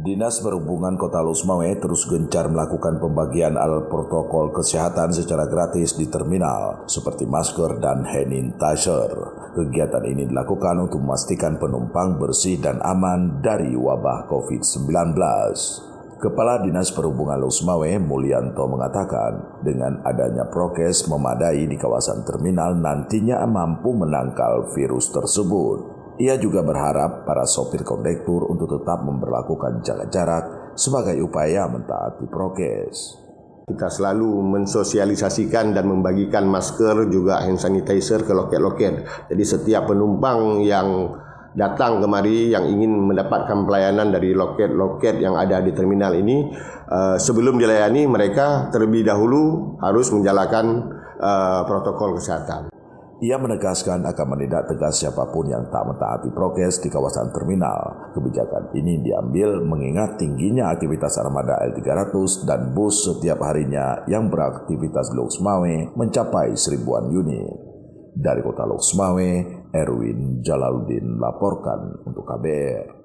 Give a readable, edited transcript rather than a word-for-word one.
Dinas Perhubungan Kota Losmawe terus gencar melakukan pembagian alat protokol kesehatan secara gratis di terminal, seperti masker dan hand sanitizer. Kegiatan ini dilakukan untuk memastikan penumpang bersih dan aman dari wabah COVID-19. Kepala Dinas Perhubungan Losmawe, Mulyanto, mengatakan dengan adanya prokes memadai di kawasan terminal nantinya mampu menangkal virus tersebut. Ia juga berharap para sopir kondektur untuk tetap memberlakukan jaga jarak sebagai upaya mentaati prokes. Kita selalu mensosialisasikan dan membagikan masker juga hand sanitizer ke loket-loket. Jadi setiap penumpang yang datang kemari yang ingin mendapatkan pelayanan dari loket-loket yang ada di terminal ini, sebelum dilayani mereka terlebih dahulu harus menjalankan protokol kesehatan. Ia menegaskan akan menindak tegas siapapun yang tak mentaati prokes di kawasan terminal. Kebijakan ini diambil mengingat tingginya aktivitas armada L300 dan bus setiap harinya yang beraktivitas di Losmawe mencapai 1000-an unit. Dari Kota Losmawe, Erwin Jalaluddin laporkan untuk KBR.